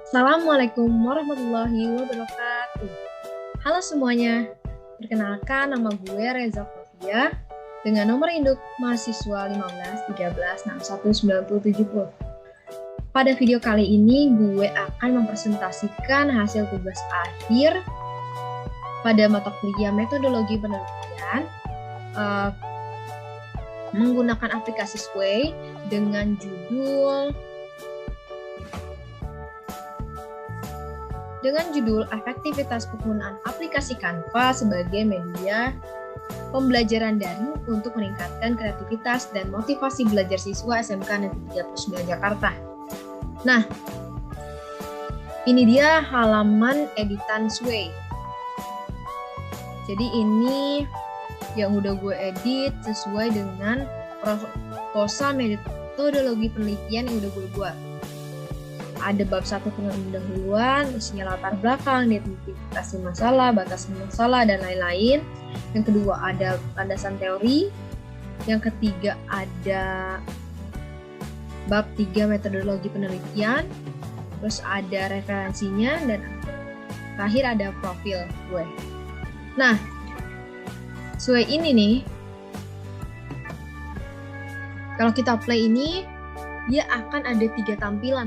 Assalamualaikum warahmatullahi wabarakatuh. Halo semuanya, perkenalkan nama gue Reza Flavia dengan nomor induk mahasiswa 15 13 61 90 70. Pada video kali ini gue akan mempresentasikan hasil tugas akhir pada mata kuliah metodologi penelitian menggunakan aplikasi Sway dengan judul efektivitas penggunaan aplikasi Canva sebagai media pembelajaran daring untuk meningkatkan kreativitas dan motivasi belajar siswa SMK Negeri 39 Jakarta. Nah, ini dia halaman editan Sway. Jadi ini yang udah gue edit sesuai dengan proposal metodologi penelitian yang udah gue buat. Ada bab 1 pendahuluan, isinya latar belakang, identifikasi masalah, batasan masalah, dan lain-lain. Yang kedua ada landasan teori. Yang ketiga ada bab 3 metodologi penelitian. Terus ada referensinya, dan terakhir ada profil gue. Nah, Sway ini nih, kalau kita play ini, dia akan ada 3 tampilan.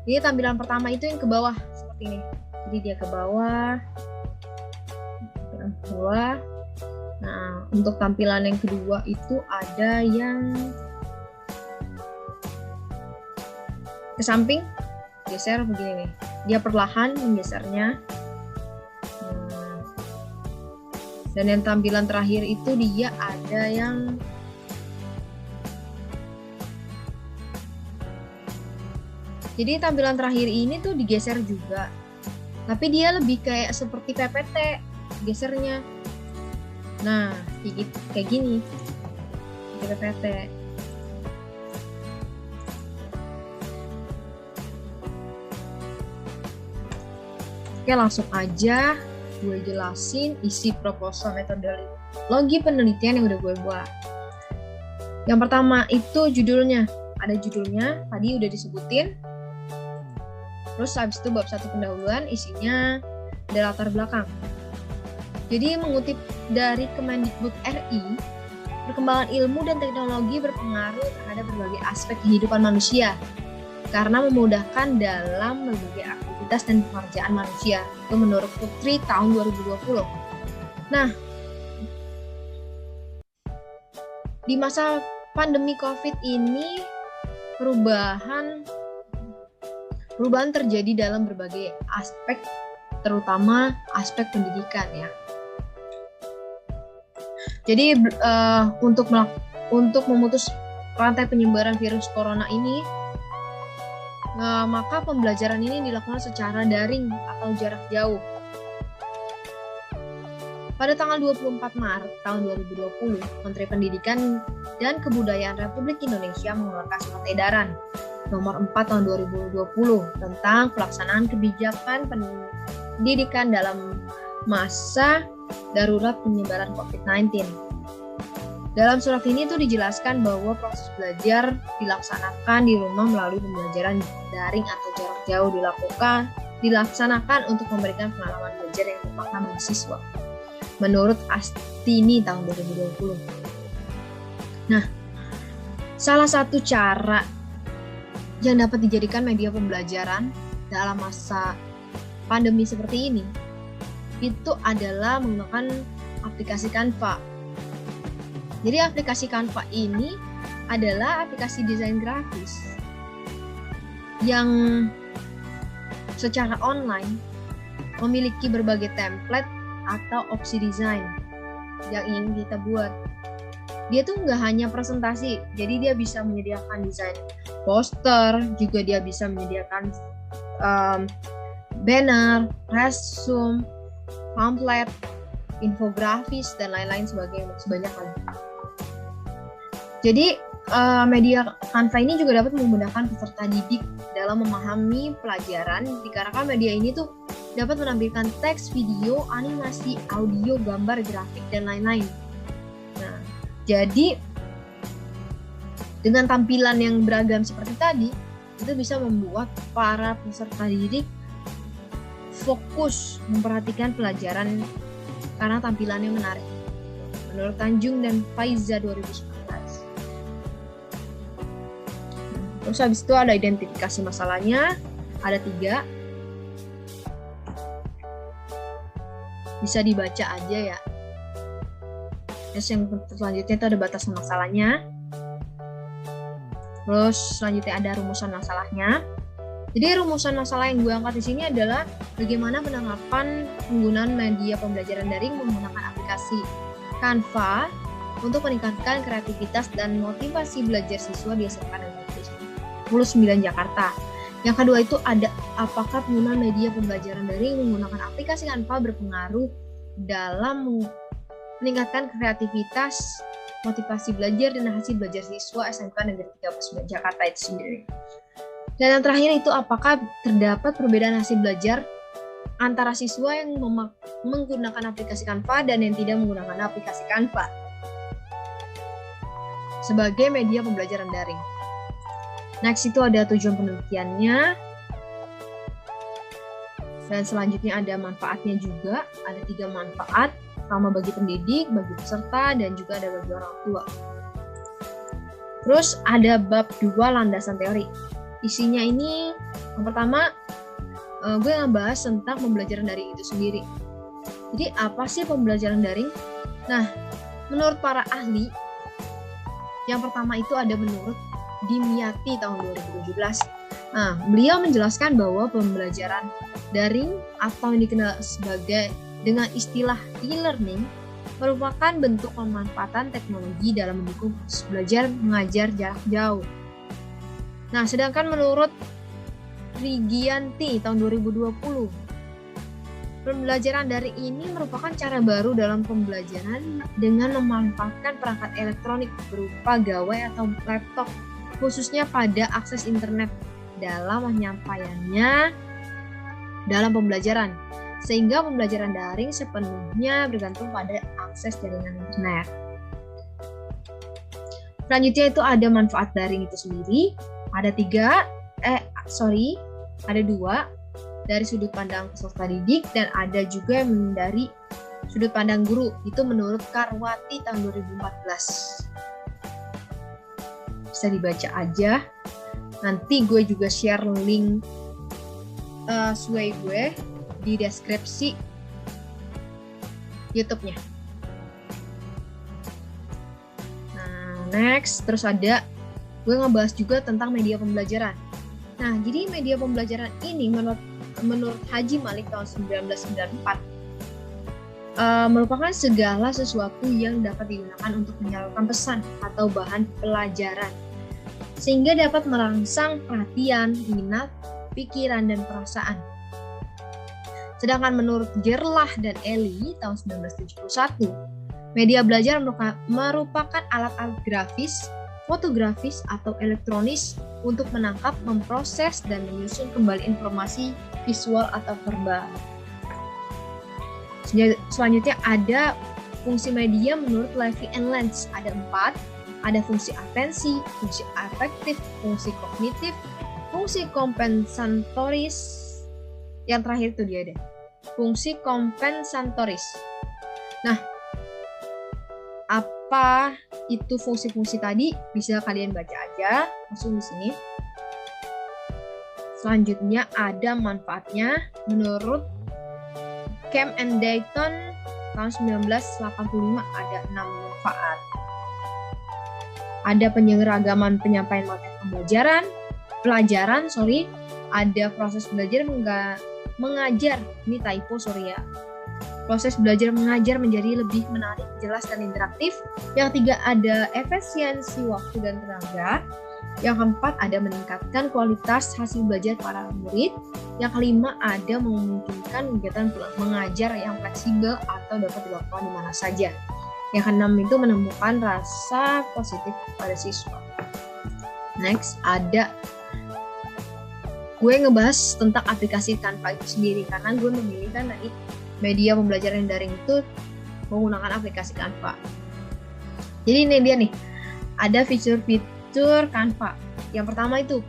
Ini tampilan pertama itu yang ke bawah seperti ini. Jadi dia ke bawah. Nah, untuk tampilan yang kedua itu ada yang ke samping, geser begini nih. Dia perlahan menggesernya. Dan yang tampilan terakhir itu dia ada yang jadi tampilan terakhir ini tuh digeser juga. Tapi dia lebih kayak seperti PPT gesernya. Nah, kayak gini. PPT. Oke, langsung aja gue jelasin isi proposal metodologi penelitian yang udah gue buat. Yang pertama itu judulnya. Ada judulnya, tadi udah disebutin. Terus habis itu bab 1 pendahuluan, isinya ada latar belakang. Jadi mengutip dari Kemendikbud RI, perkembangan ilmu dan teknologi berpengaruh terhadap berbagai aspek kehidupan manusia karena memudahkan dalam berbagai aktivitas dan pekerjaan manusia. Itu menurut Putri tahun 2020. Nah, di masa pandemi COVID ini perubahan terjadi dalam berbagai aspek, terutama aspek pendidikan ya. Jadi untuk memutus rantai penyebaran virus corona ini, maka pembelajaran ini dilakukan secara daring atau jarak jauh. Pada tanggal 24 Maret tahun 2020, Menteri Pendidikan dan Kebudayaan Republik Indonesia mengeluarkan surat edaran nomor 4 tahun 2020 tentang pelaksanaan kebijakan pendidikan dalam masa darurat penyebaran COVID-19. Dalam surat ini tuh dijelaskan bahwa proses belajar dilaksanakan di rumah melalui pembelajaran daring atau jarak jauh dilaksanakan untuk memberikan pengalaman belajar yang bermakna bagi siswa. Menurut Astini tahun 2020. Nah, salah satu cara yang dapat dijadikan media pembelajaran dalam masa pandemi seperti ini itu adalah menggunakan aplikasi Canva. Jadi aplikasi Canva ini adalah aplikasi desain grafis yang secara online memiliki berbagai template atau opsi desain yang ingin kita buat. Dia tuh nggak hanya presentasi, jadi dia bisa menyediakan desain poster, juga dia bisa menyediakan banner, resume, pamflet, infografis, dan lain-lain sebanyak kali. Jadi media Canva ini juga dapat memudahkan peserta didik dalam memahami pelajaran, dikarenakan media ini tuh dapat menampilkan teks, video, animasi, audio, gambar, grafik, dan lain-lain. Nah, jadi Dengan tampilan yang beragam seperti tadi, itu bisa membuat para peserta didik fokus memperhatikan pelajaran karena tampilannya menarik. Menurut Tanjung dan Faiza 2019. Terus habis itu ada identifikasi masalahnya, ada 3. Bisa dibaca aja ya. Terus yang selanjutnya itu ada batasan masalahnya. Terus selanjutnya ada rumusan masalahnya. Jadi rumusan masalah yang gue angkat di sini adalah bagaimana penerapan penggunaan media pembelajaran daring menggunakan aplikasi Canva untuk meningkatkan kreativitas dan motivasi belajar siswa di SMK Negeri 29 Jakarta. Yang kedua itu ada apakah penggunaan media pembelajaran daring menggunakan aplikasi Canva berpengaruh dalam meningkatkan kreativitas, motivasi belajar dan hasil belajar siswa SMK Negeri 39 Jakarta itu sendiri. Dan yang terakhir itu apakah terdapat perbedaan hasil belajar antara siswa yang menggunakan aplikasi Canva dan yang tidak menggunakan aplikasi Canva sebagai media pembelajaran daring. Next itu ada tujuan penelitiannya. Dan selanjutnya ada manfaatnya juga. Ada 3 manfaat, pertama bagi pendidik, bagi peserta, dan juga ada bagi orang tua. Terus ada bab 2 landasan teori. Isinya ini yang pertama gue ngebahas tentang pembelajaran daring itu sendiri. Jadi apa sih pembelajaran daring? Nah, menurut para ahli, yang pertama itu ada menurut Dimyati tahun 2017. Nah, beliau menjelaskan bahwa pembelajaran daring atau yang dikenal sebagai dengan istilah e-learning merupakan bentuk pemanfaatan teknologi dalam mendukung proses belajar mengajar jarak jauh. Nah, sedangkan menurut Rigianti tahun 2020, pembelajaran daring ini merupakan cara baru dalam pembelajaran dengan memanfaatkan perangkat elektronik berupa gawai atau laptop, khususnya pada akses internet dalam penyampaiannya dalam pembelajaran, sehingga pembelajaran daring sepenuhnya bergantung pada akses jaringan internet. Selanjutnya itu ada manfaat daring itu sendiri. Ada 2 dari sudut pandang peserta didik dan ada juga yang dari sudut pandang guru. Itu menurut Karwati tahun 2014. Bisa dibaca aja. Nanti gue juga share link Sway gue di deskripsi YouTube-nya. Nah, next terus ada gue ngebahas juga tentang media pembelajaran. Nah, jadi media pembelajaran ini menurut Haji Malik tahun 1994 merupakan segala sesuatu yang dapat digunakan untuk menyalurkan pesan atau bahan pelajaran sehingga dapat merangsang perhatian, minat, pikiran, dan perasaan. Sedangkan menurut Gerlach dan Eli tahun 1971, media belajar merupakan alat-alat grafis, fotografis, atau elektronis untuk menangkap, memproses, dan menyusun kembali informasi visual atau verbal. Selanjutnya ada fungsi media menurut Levy and Lenz. Ada 4. Ada fungsi atensi, fungsi afektif, fungsi kognitif, fungsi kompensatoris. Yang terakhir itu dia deh. Fungsi kompensatoris. Nah, apa itu fungsi-fungsi tadi? Bisa kalian baca aja langsung di sini. Selanjutnya ada manfaatnya menurut Camp and Dayton tahun 1985 ada 6 manfaat. Ada penyeragaman penyampaian materi pelajaran, ada proses belajar mengajar, ini typo ya. Proses belajar mengajar menjadi lebih menarik, jelas, dan interaktif. Yang 3 ada efisiensi waktu dan tenaga. Yang keempat ada meningkatkan kualitas hasil belajar para murid. Yang kelima ada memungkinkan kegiatan mengajar yang fleksibel atau dapat dilakukan di mana saja. Yang keenam itu menemukan rasa positif pada siswa. Next ada gue ngebahas tentang aplikasi Canva itu sendiri karena gue memilih kan tadi media pembelajaran daring itu menggunakan aplikasi Canva. Jadi ini dia nih, ada fitur fitur Canva. Yang pertama itu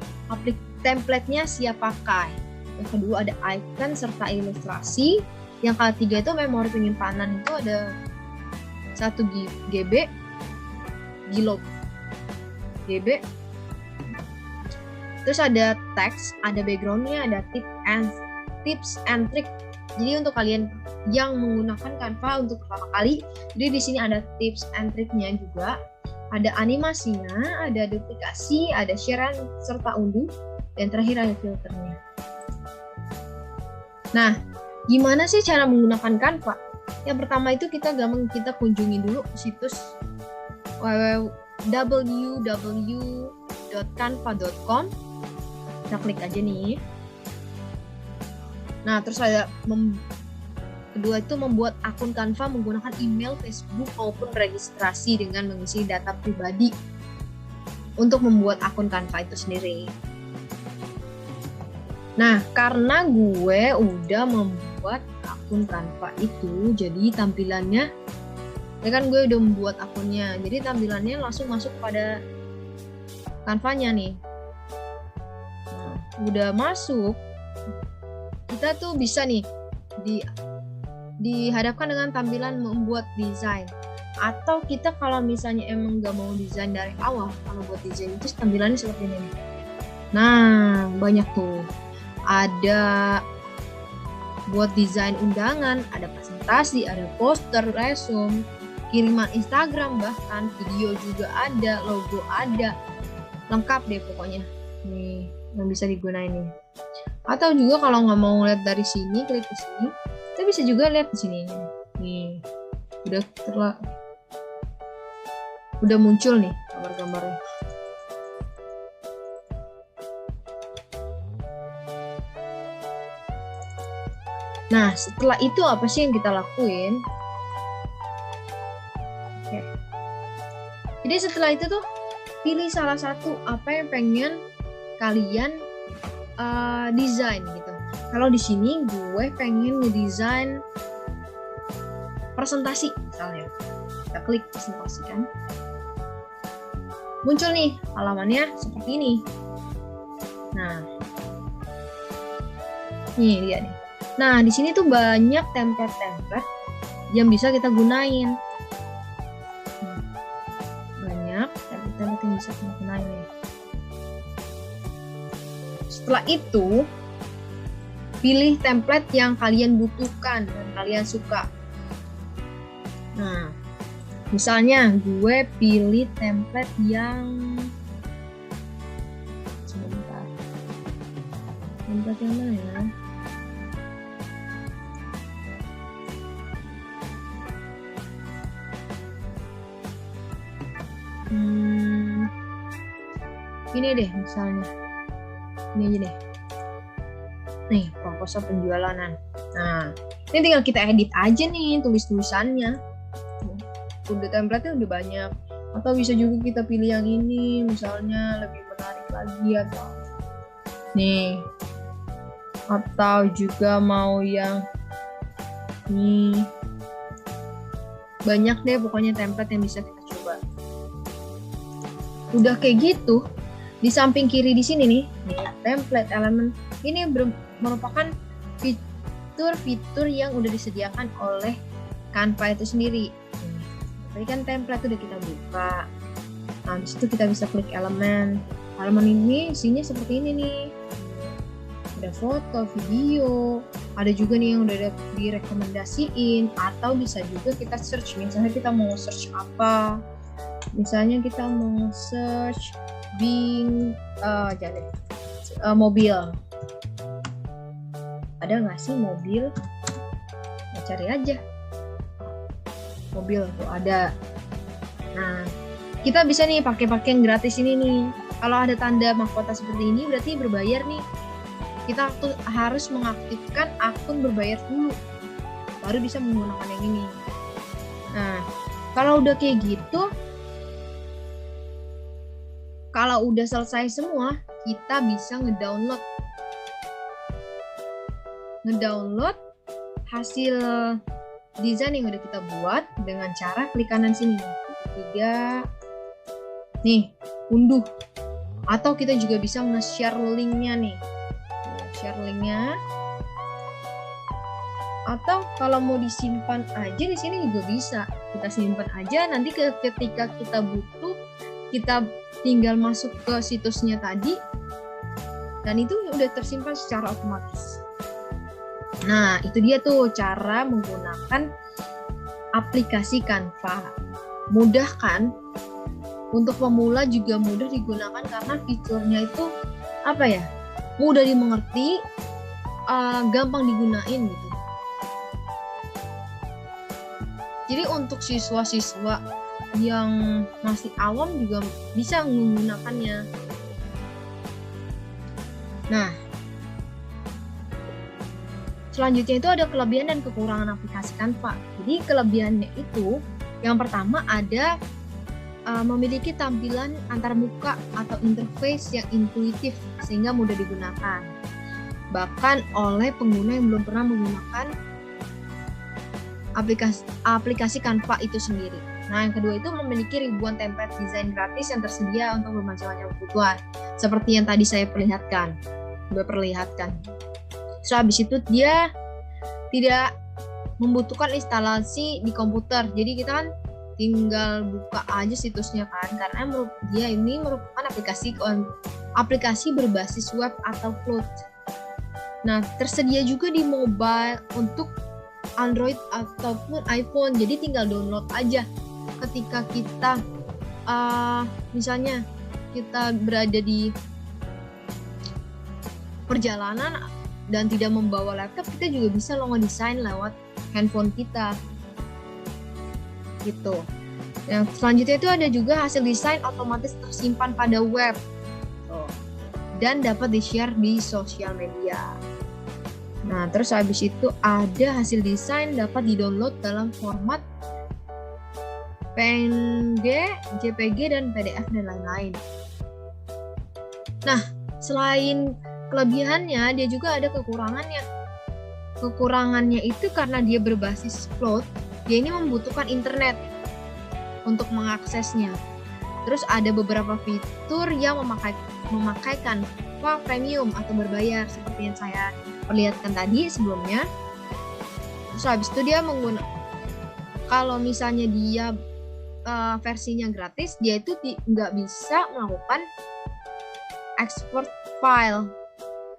template-nya siap pakai. Yang kedua ada icon serta ilustrasi. Yang ketiga itu memori penyimpanan itu ada 1 GB GB. Terus ada teks, ada backgroundnya, ada tips and trick. Jadi untuk kalian yang menggunakan Canva untuk pertama kali, jadi di sini ada tips and tricknya juga. Ada animasinya, ada duplikasi, ada share serta unduh, dan terakhir ada filternya. Nah, gimana sih cara menggunakan Canva? Yang pertama itu kita kunjungi dulu situs www.canva.com. Kita klik aja nih. Nah, terus ada kedua itu membuat akun Canva menggunakan email, Facebook maupun registrasi dengan mengisi data pribadi untuk membuat akun Canva itu sendiri. Nah, karena gue udah membuat akun Canva itu, jadi tampilannya, ya kan gue udah membuat akunnya, jadi tampilannya langsung masuk pada Canva-nya nih. Nah, udah masuk, kita tuh bisa nih dihadapkan dengan tampilan membuat desain. Atau kita kalau misalnya emang gak mau desain dari awal, kalau buat desain itu tampilannya seperti ini. Nah, banyak tuh. Ada buat desain undangan, ada presentasi, ada poster, resume, kiriman Instagram, bahkan video juga ada, logo ada, lengkap deh pokoknya. Nih, yang bisa digunain nih. Atau juga kalau nggak mau lihat dari sini, klik ke sini, kita bisa juga lihat di sini. Nih, udah muncul nih gambar-gambarnya. Nah, setelah itu apa sih yang kita lakuin? Oke. Jadi setelah itu tuh pilih salah satu apa yang pengen kalian desain gitu. Kalau di sini gue pengen ngedesain presentasi misalnya. Kita klik presentasi kan. Muncul nih halamannya seperti ini. Nah, ini dia nih. Nah, di sini tuh banyak template-template yang bisa kita gunain. Banyak template-template yang bisa kita gunain. Setelah itu, pilih template yang kalian butuhkan dan kalian suka. Nah, misalnya gue pilih template yang sebentar. Template yang mana ya? Ini deh misalnya, ini aja deh. Nih, proposal penjualan. Nah, ini tinggal kita edit aja nih tulis-tulisannya. Udah template-nya udah banyak. Atau bisa juga kita pilih yang ini, misalnya lebih menarik lagi atau nih. Atau juga mau yang ini. Banyak deh pokoknya template yang bisa kita coba. Udah kayak gitu, di samping kiri di sini nih, template elemen ini merupakan fitur-fitur yang udah disediakan oleh Canva itu sendiri. Tadi kan template udah kita buka. Nah, di situ kita bisa klik elemen. Elemen ini isinya seperti ini nih. Ada foto, video, ada juga nih yang udah direkomendasiin, atau bisa juga kita search. Misalnya kita mau search apa? Misalnya kita mau search mobil. Ada nggak sih mobil? Nah, cari aja. Mobil tuh ada. Nah, kita bisa nih pakai yang gratis ini nih. Kalau ada tanda mahkota seperti ini berarti berbayar nih. Kita tuh harus mengaktifkan akun berbayar dulu, baru bisa menggunakan yang ini. Nah, kalau udah kayak gitu, kalau udah selesai semua, kita bisa ngedownload hasil desain yang udah kita buat dengan cara klik kanan sini. Nih, unduh, atau kita juga bisa nge-share linknya nih, share linknya. Atau kalau mau disimpan aja di sini juga bisa, kita simpan aja, nanti ketika kita butuh kita tinggal masuk ke situsnya tadi dan itu udah tersimpan secara otomatis. Nah, itu dia tuh cara menggunakan aplikasi Canva. Mudah kan? Untuk pemula juga mudah digunakan karena fiturnya itu mudah dimengerti, gampang digunain gitu. Jadi untuk siswa-siswa yang masih awam juga bisa menggunakannya. Nah, selanjutnya itu ada kelebihan dan kekurangan aplikasi Canva. Jadi kelebihannya itu yang pertama ada memiliki tampilan antarmuka atau interface yang intuitif sehingga mudah digunakan. Bahkan oleh pengguna yang belum pernah menggunakan aplikasi Canva itu sendiri. Nah, yang kedua itu memiliki ribuan template desain gratis yang tersedia untuk bermacam-macam kebutuhan. Seperti yang tadi saya perlihatkan. So, habis itu dia tidak membutuhkan instalasi di komputer. Jadi kita kan tinggal buka aja situsnya kan, karena dia ini merupakan aplikasi berbasis web atau cloud. Nah, tersedia juga di mobile untuk Android ataupun iPhone. Jadi tinggal download aja. Ketika kita misalnya kita berada di perjalanan dan tidak membawa laptop, kita juga bisa ngedesain lewat handphone kita gitu. Yang selanjutnya itu ada juga hasil desain otomatis tersimpan pada web dan dapat di-share di sosial media. Nah, terus habis itu ada hasil desain dapat di-download dalam format PNG, JPG, dan PDF, dan lain-lain. Nah, selain kelebihannya, dia juga ada kekurangannya. Kekurangannya itu karena dia berbasis cloud, dia ini membutuhkan internet untuk mengaksesnya. Terus ada beberapa fitur yang memakai Canva Premium atau berbayar, seperti yang saya perlihatkan tadi sebelumnya. Terus habis itu dia kalau misalnya dia versinya gratis, dia itu nggak bisa melakukan export file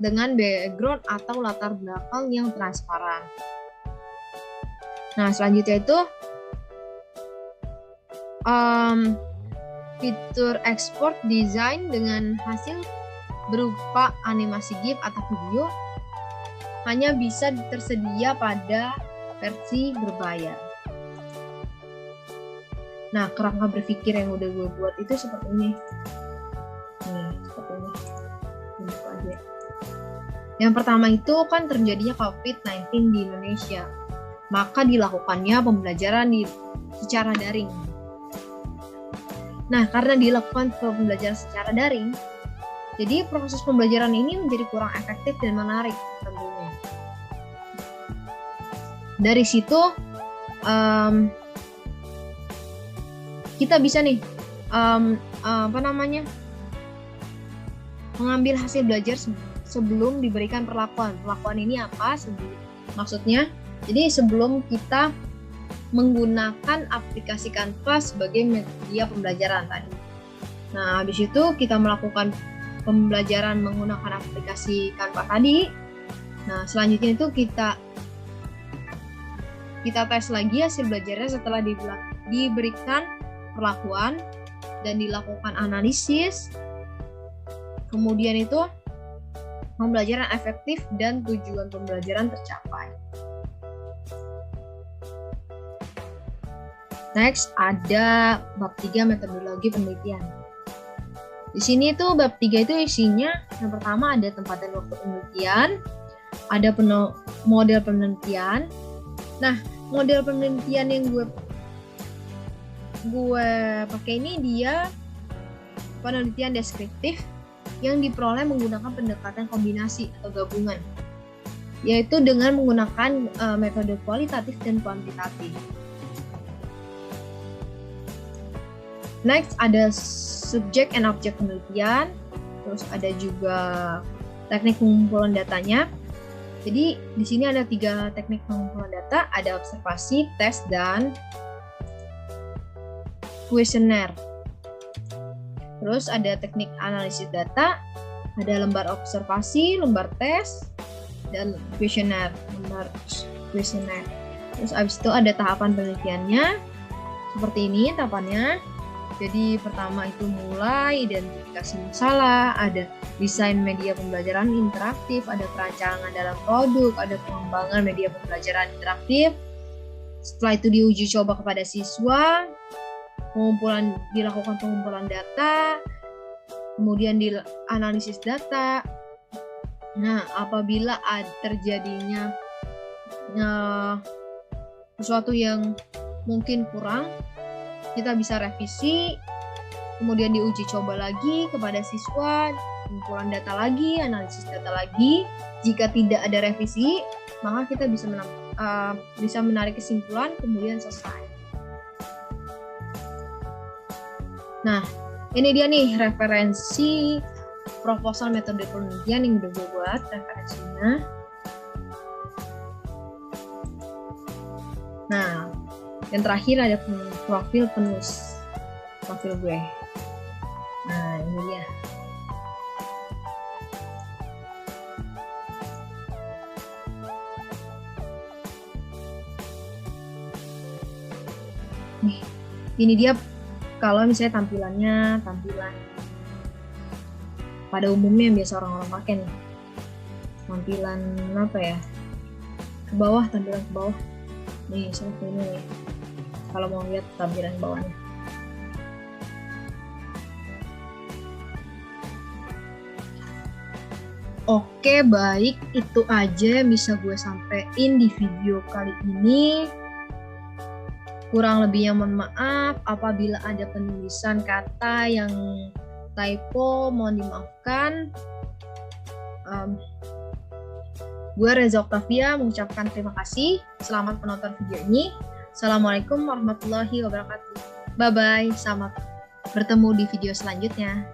dengan background atau latar belakang yang transparan. Nah, selanjutnya itu fitur export desain dengan hasil berupa animasi GIF atau video hanya bisa tersedia pada versi berbayar. Nah, kerangka berpikir yang udah gue buat itu seperti ini. Seperti ini. Buka aja. Yang pertama itu kan terjadinya COVID-19 di Indonesia. Maka dilakukannya pembelajaran secara daring. Nah, karena dilakukan pembelajaran secara daring, jadi proses pembelajaran ini menjadi kurang efektif dan menarik tentunya. Dari situ kita bisa nih mengambil hasil belajar sebelum diberikan perlakuan. Perlakuan ini apa? Maksudnya, jadi sebelum kita menggunakan aplikasi Canva sebagai media pembelajaran tadi. Nah, habis itu kita melakukan pembelajaran menggunakan aplikasi Canva tadi. Nah, selanjutnya itu kita tes lagi hasil belajarnya setelah diberikan perlakuan dan dilakukan analisis. Kemudian itu pembelajaran efektif dan tujuan pembelajaran tercapai. Next, ada bab 3 metodologi penelitian. Di sini tuh bab 3 itu isinya yang pertama ada tempat dan waktu penelitian, ada model penelitian. Nah, model penelitian yang gue pakai ini dia penelitian deskriptif yang diperoleh menggunakan pendekatan kombinasi atau gabungan, yaitu dengan menggunakan metode kualitatif dan kuantitatif. Next, ada subject and object penelitian, terus ada juga teknik pengumpulan datanya. Jadi di sini ada 3 teknik pengumpulan data, ada observasi, tes, dan kuesioner. Terus ada teknik analisis data, ada lembar observasi, lembar tes, dan kuesioner, lembar kuesioner. Terus abis itu ada tahapan penelitiannya, seperti ini tahapannya. Jadi pertama itu mulai identifikasi masalah, ada desain media pembelajaran interaktif, ada perancangan dalam produk, ada pengembangan media pembelajaran interaktif. Setelah itu diuji coba kepada siswa, dilakukan pengumpulan data, kemudian dianalisis data. Nah, apabila terjadinya sesuatu yang mungkin kurang, kita bisa revisi, kemudian diuji coba lagi kepada siswa, pengumpulan data lagi, analisis data lagi. Jika tidak ada revisi, maka kita bisa menarik kesimpulan, kemudian selesai. Nah, ini dia nih referensi proposal metode penelitian yang udah gue buat, referensinya. Nah, yang terakhir ada profil penulis, profil gue. Nah, ini dia. Nih, ini dia kalau misalnya tampilan pada umumnya yang biasa orang-orang pakai nih. Tampilan apa ya? Tampilan ke bawah. Nih, seperti ini nih. Kalau mau lihat tampilan bawahnya. Oke, baik. Itu aja yang bisa gue sampein di video kali ini. Kurang lebihnya mohon maaf apabila ada penulisan kata yang typo, mohon dimaafkan. Gue Reza Octavia mengucapkan terima kasih. Selamat menonton video ini. Assalamualaikum warahmatullahi wabarakatuh. Bye-bye. Sampai bertemu di video selanjutnya.